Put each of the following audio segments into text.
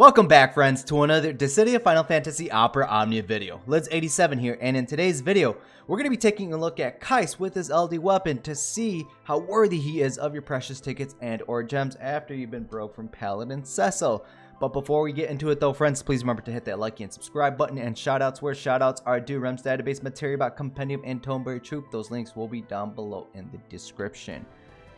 Welcome back, friends, to another Dissidia Final Fantasy Opera Omnia video. Liz87 here, and in today's video, we're going to be taking a look at Keiss with his LD weapon to see how worthy he is of your precious tickets and or gems after you've been broke from Paladin Cecil. But before we get into it though, friends, please remember to hit that like and subscribe button, and shoutouts where shoutouts are due. Rems database, Materia Bot Compendium, and Toneberry Troop. Those links will be down below in the description.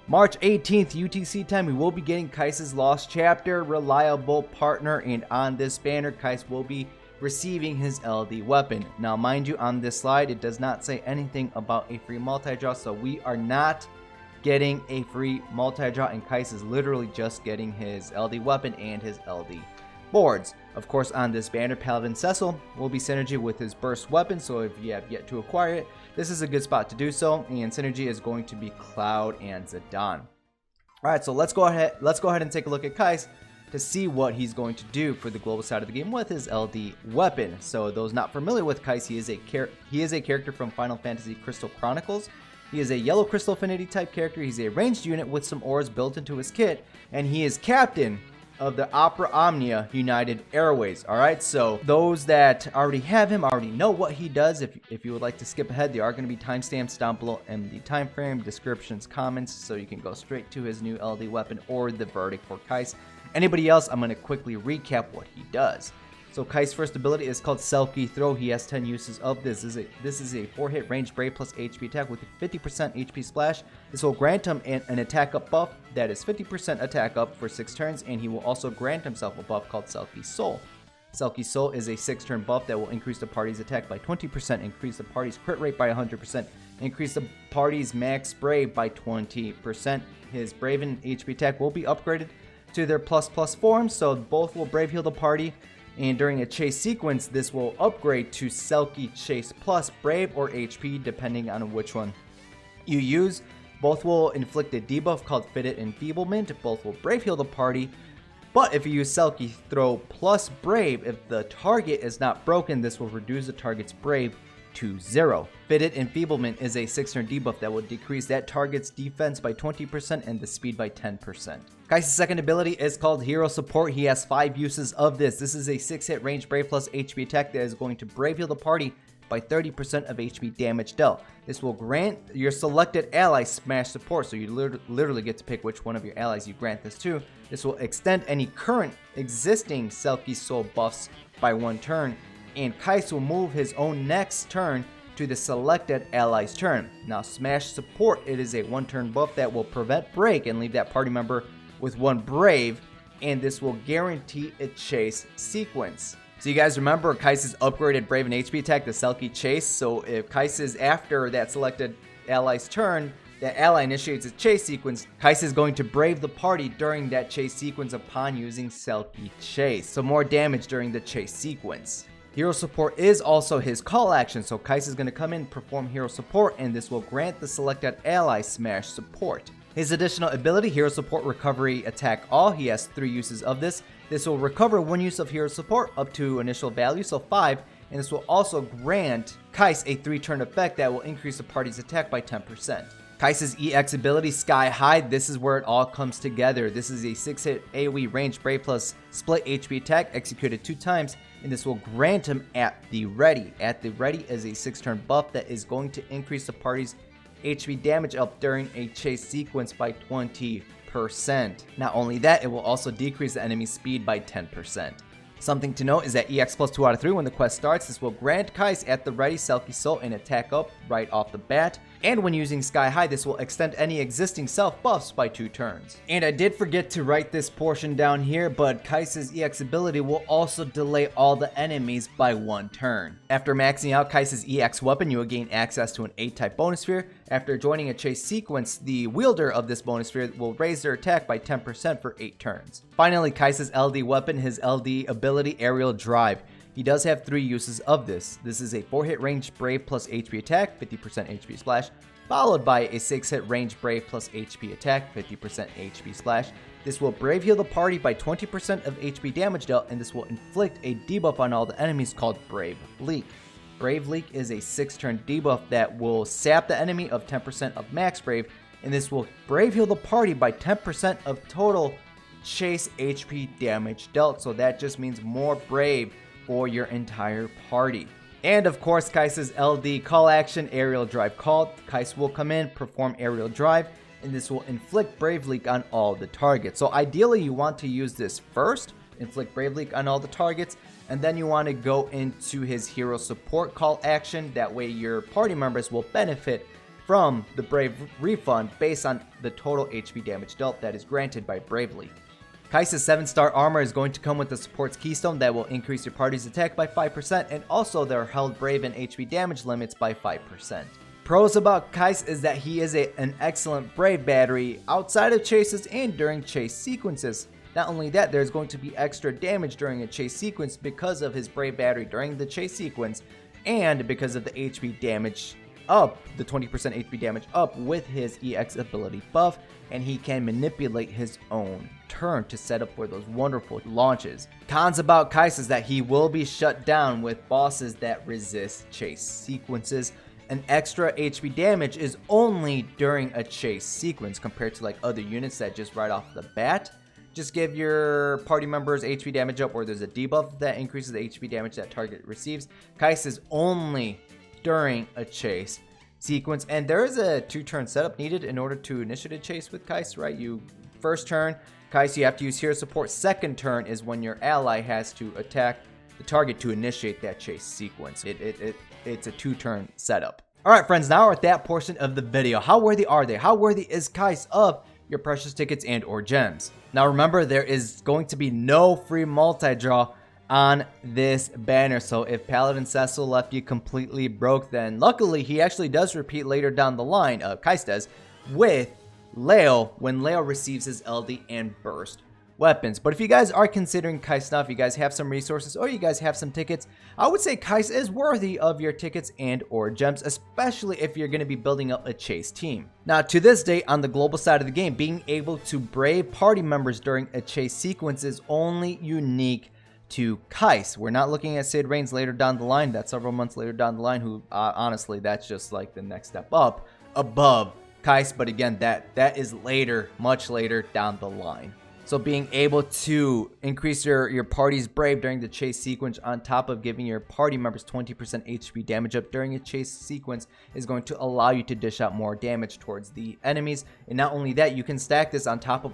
March 18th UTC time, we will be getting Keiss's Lost Chapter, Reliable Partner, and on this banner, Keiss will be receiving his LD weapon. Now, mind you, on this slide, it does not say anything about a free multi-draw, so we are not getting a free multi-draw, and Keiss is literally just getting his LD weapon and his LD boards. Of course, on this banner, Paladin Cecil will be synergy with his burst weapon, so if you have yet to acquire it, this is a good spot to do so, and synergy is going to be Cloud and Zidane. Alright, so let's go ahead and take a look at Keiss to see what he's going to do for the global side of the game with his LD weapon. So those not familiar with Keiss, he is a character from Final Fantasy Crystal Chronicles. He is a yellow crystal affinity type character. He's a ranged unit with some auras built into his kit, and he is captain of the Opera Omnia United Airways. Alright, so those that already have him already know what he does. If you would like to skip ahead, there are going to be timestamps down below in the time frame, descriptions, comments, so you can go straight to his new LD weapon or the verdict for Keiss. Anybody else, I'm going to quickly recap what he does. So Keiss' first ability is called Selkie Throw. He has 10 uses of this. This is a 4-hit range Brave plus HP attack with a 50% HP splash. This will grant him an attack up buff that is 50% attack up for 6 turns, and he will also grant himself a buff called Selkie Soul. Selkie Soul is a 6-turn buff that will increase the party's attack by 20%, increase the party's crit rate by 100%, increase the party's max brave by 20%. His Brave and HP attack will be upgraded to their plus form, so both will Brave heal the party. And during a chase sequence, this will upgrade to Selkie Chase Plus Brave or HP, depending on which one you use. Both will inflict a debuff called Fitted Enfeeblement. Both will Brave heal the party. But if you use Selkie Throw plus Brave, if the target is not broken, this will reduce the target's Brave to 0. Fitted Enfeeblement is a 6-turn debuff that will decrease that target's defense by 20% and the speed by 10%. Keiss' second ability is called Hero Support. He has 5 uses of this. This is a 6-hit range Brave plus HP attack that is going to Brave heal the party by 30% of HP damage dealt. This will grant your selected ally smash support, so you literally get to pick which one of your allies you grant this to. This will extend any current existing Selkie Soul buffs by 1 turn, and Keiss will move his own next turn to the selected ally's turn. Now, Smash Support, it is a 1-turn buff that will prevent break and leave that party member with 1 Brave, and this will guarantee a chase sequence. So you guys remember Keiss' upgraded Brave and HP attack, the Selkie Chase. So if Keiss is after that selected ally's turn, that ally initiates a chase sequence, Keiss is going to Brave the party during that chase sequence upon using Selkie Chase. So more damage during the chase sequence. Hero Support is also his call action, so Keiss is going to come in, perform Hero Support, and this will grant the selected ally Smash Support. His additional ability, Hero Support Recovery Attack All, he has 3 uses of this. This will recover 1 use of Hero Support up to initial value, so 5, and this will also grant Keiss a 3-turn effect that will increase the party's attack by 10%. Keiss' EX ability, Sky High, this is where it all comes together. This is a 6-hit AoE range Brave plus split HP attack executed 2 times, and this will grant him At the Ready. At the Ready is a 6-turn buff that is going to increase the party's HP damage up during a chase sequence by 20%. Not only that, it will also decrease the enemy's speed by 10%. Something to note is that EX plus 2 out of 3 when the quest starts, this will grant Keiss At the Ready Selkie Soul and attack up right off the bat. And when using Sky High, this will extend any existing self buffs by 2 turns. And I did forget to write this portion down here, but Keiss' EX ability will also delay all the enemies by 1 turn. After maxing out Keiss' EX weapon, you will gain access to an 8-type bonus sphere. After joining a chase sequence, the wielder of this bonus sphere will raise their attack by 10% for 8 turns. Finally, Keiss' LD weapon, his LD ability, Aerial Drive. He does have 3 uses of this. This is a 4-hit range Brave plus HP attack, 50% HP splash, followed by a 6-hit range Brave plus HP attack, 50% HP splash. This will Brave heal the party by 20% of HP damage dealt, and this will inflict a debuff on all the enemies called Brave Leak. Brave Leak is a 6-turn debuff that will sap the enemy of 10% of max Brave, and this will Brave heal the party by 10% of total chase HP damage dealt. So that just means more brave for your entire party. And of course, Keiss's LD call action, aerial drive called. Keiss will come in, perform aerial drive, and this will inflict Brave Leak on all the targets. So ideally, you want to use this first, inflict Brave Leak on all the targets, and then you want to go into his hero support call action. That way your party members will benefit from the Brave refund based on the total HP damage dealt that is granted by Brave Leak. Keiss's 7-star armor is going to come with the support's keystone that will increase your party's attack by 5%, and also their held brave and HP damage limits by 5%. Pros about Keiss is that he is an excellent brave battery outside of chases and during chase sequences. Not only that, there's going to be extra damage during a chase sequence because of his brave battery during the chase sequence, and because of the HP damage up, the 20% HP damage up with his EX ability buff, and he can manipulate his own turn to set up for those wonderful launches. Cons about Keiss is that he will be shut down with bosses that resist chase sequences. An extra HP damage is only during a chase sequence compared to like other units that just right off the bat just give your party members HP damage up, or there's a debuff that increases the HP damage that target receives. Keiss is only during a chase sequence, and there is a 2-turn setup needed in order to initiate a chase with Keiss, right? First turn, Keiss, you have to use hero support. Second turn is when your ally has to attack the target to initiate that chase sequence. It's a 2-turn setup. Alright friends, now we're at that portion of the video. How worthy are they? How worthy is Keiss of your precious tickets and or gems? Now remember, there is going to be no free multi-draw on this banner, so if Paladin Cecil left you completely broke, then luckily he actually does repeat later down the line, Keiss does, with Leo when Leo receives his LD and burst weapons. But if you guys are considering Keiss now, if you guys have some resources or you guys have some tickets, I would say Keiss is worthy of your tickets and or gems, especially if you're going to be building up a chase team. Now to this day, on the global side of the game, being able to brave party members during a chase sequence is only unique to Keiss. We're not looking at Sid Reigns later down the line, that's several months later down the line, who honestly that's just like the next step up above Keiss, but again that is later, much later down the line. So being able to increase your party's brave during the chase sequence on top of giving your party members 20% HP damage up during a chase sequence is going to allow you to dish out more damage towards the enemies. And not only that, you can stack this on top of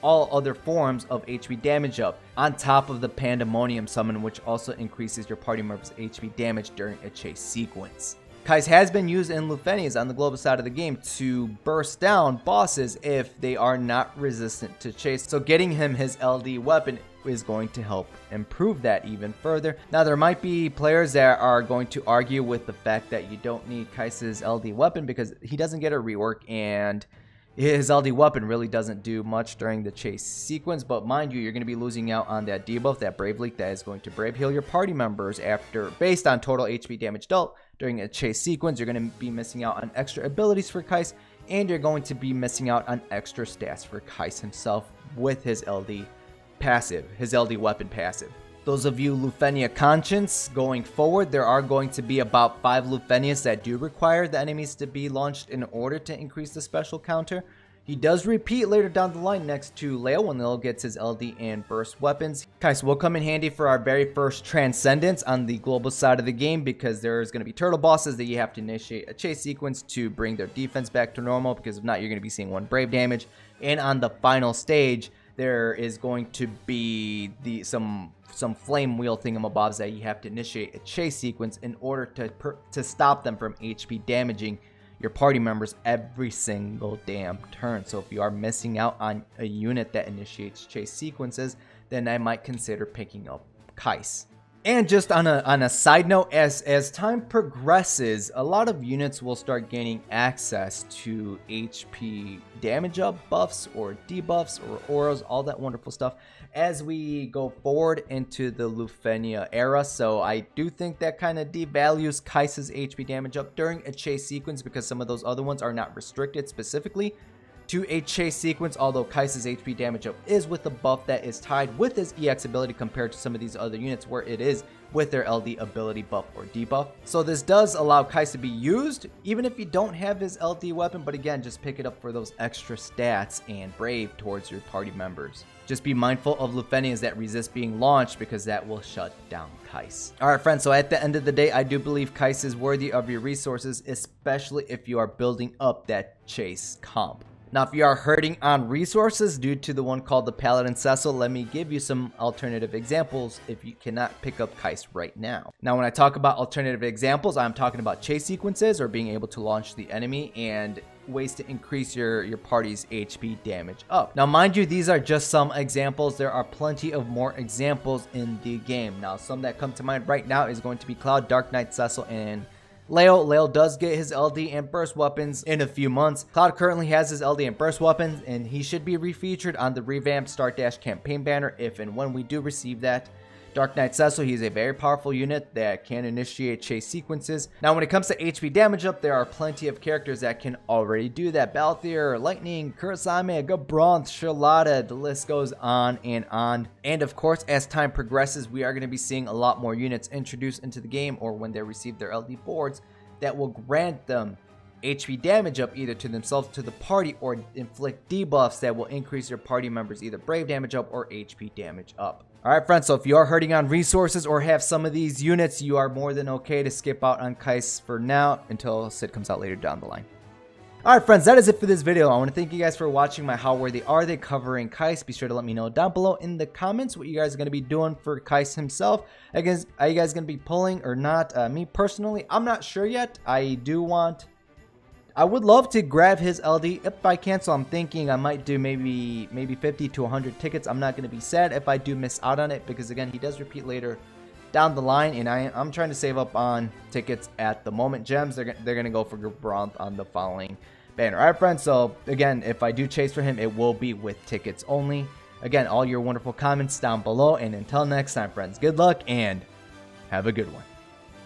all other forms of HP damage up, on top of the Pandemonium summon, which also increases your party members' HP damage during a chase sequence. Keiss has been used in Lufenias on the global side of the game to burst down bosses if they are not resistant to chase. So getting him his LD weapon is going to help improve that even further. Now there might be players that are going to argue with the fact that you don't need Keiss's LD weapon because he doesn't get a rework and his LD weapon really doesn't do much during the chase sequence, but mind you, you're going to be losing out on that debuff, that Brave Leak that is going to brave heal your party members after, based on total HP damage dealt during a chase sequence. You're going to be missing out on extra abilities for Keiss, and you're going to be missing out on extra stats for Keiss himself with his LD passive, his LD weapon passive. Those of you Lufenia conscious, going forward, there are going to be about 5 Lufenias that do require the enemies to be launched in order to increase the special counter. He does repeat later down the line next to Leo when Leo gets his LD and burst weapons. Keiss will come in handy for our very first Transcendence on the global side of the game because there's going to be turtle bosses that you have to initiate a chase sequence to bring their defense back to normal, because if not, you're going to be seeing 1 brave damage. And on the final stage, there is going to be some flame wheel thingamabobs that you have to initiate a chase sequence in order to stop them from HP damaging your party members every single damn turn. So if you are missing out on a unit that initiates chase sequences, then I might consider picking up Keiss. And just on a side note, as time progresses, a lot of units will start gaining access to HP damage up buffs or debuffs or auras, all that wonderful stuff as we go forward into the Lufenia era. So I do think that kind of devalues Keiss's HP damage up during a chase sequence, because some of those other ones are not restricted specifically to a chase sequence, although Keiss's HP damage up is with a buff that is tied with his EX ability compared to some of these other units where it is with their LD ability buff or debuff. So this does allow Keiss to be used even if you don't have his LD weapon, but again, just pick it up for those extra stats and brave towards your party members. Just be mindful of Lufenians that resist being launched because that will shut down Keiss. Alright friends, so at the end of the day, I do believe Keiss is worthy of your resources, especially if you are building up that chase comp. Now, if you are hurting on resources due to the one called the Paladin Cecil, let me give you some alternative examples if you cannot pick up Keiss right now. Now, when I talk about alternative examples, I'm talking about chase sequences or being able to launch the enemy and ways to increase your party's HP damage up. Now, mind you, these are just some examples. There are plenty of more examples in the game. Now, some that come to mind right now is going to be Cloud, Dark Knight, Cecil, and Leo does get his LD and burst weapons in a few months. Cloud currently has his LD and burst weapons, and he should be refeatured on the revamped Start Dash campaign banner if and when we do receive that. Dark Knight Cecil, he's a very powerful unit that can initiate chase sequences. Now, when it comes to HP damage up, there are plenty of characters that can already do that. Balthier, Lightning, Kurasame, Gabronth, Charlotta, the list goes on and on. And of course, as time progresses, we are going to be seeing a lot more units introduced into the game, or when they receive their LD boards, that will grant them HP damage up either to themselves, to the party, or inflict debuffs that will increase your party members either brave damage up or HP damage up. Alright friends, so if you are hurting on resources or have some of these units, you are more than okay to skip out on Keiss for now until Sid comes out later down the line. Alright friends, that is it for this video. I want to thank you guys for watching my How Worthy Are They covering Keiss. Be sure to let me know down below in the comments what you guys are going to be doing for Keiss himself. Are you guys going to be pulling or not? Me personally, I'm not sure yet. I would love to grab his LD. If I cancel, I'm thinking I might do maybe 50 to 100 tickets. I'm not going to be sad if I do miss out on it because, again, he does repeat later down the line, and I'm trying to save up on tickets at the moment. Gems, they're going to go for Bronze on the following banner. All right, friends, so, again, if I do chase for him, it will be with tickets only. Again, all your wonderful comments down below, and until next time, friends, good luck and have a good one.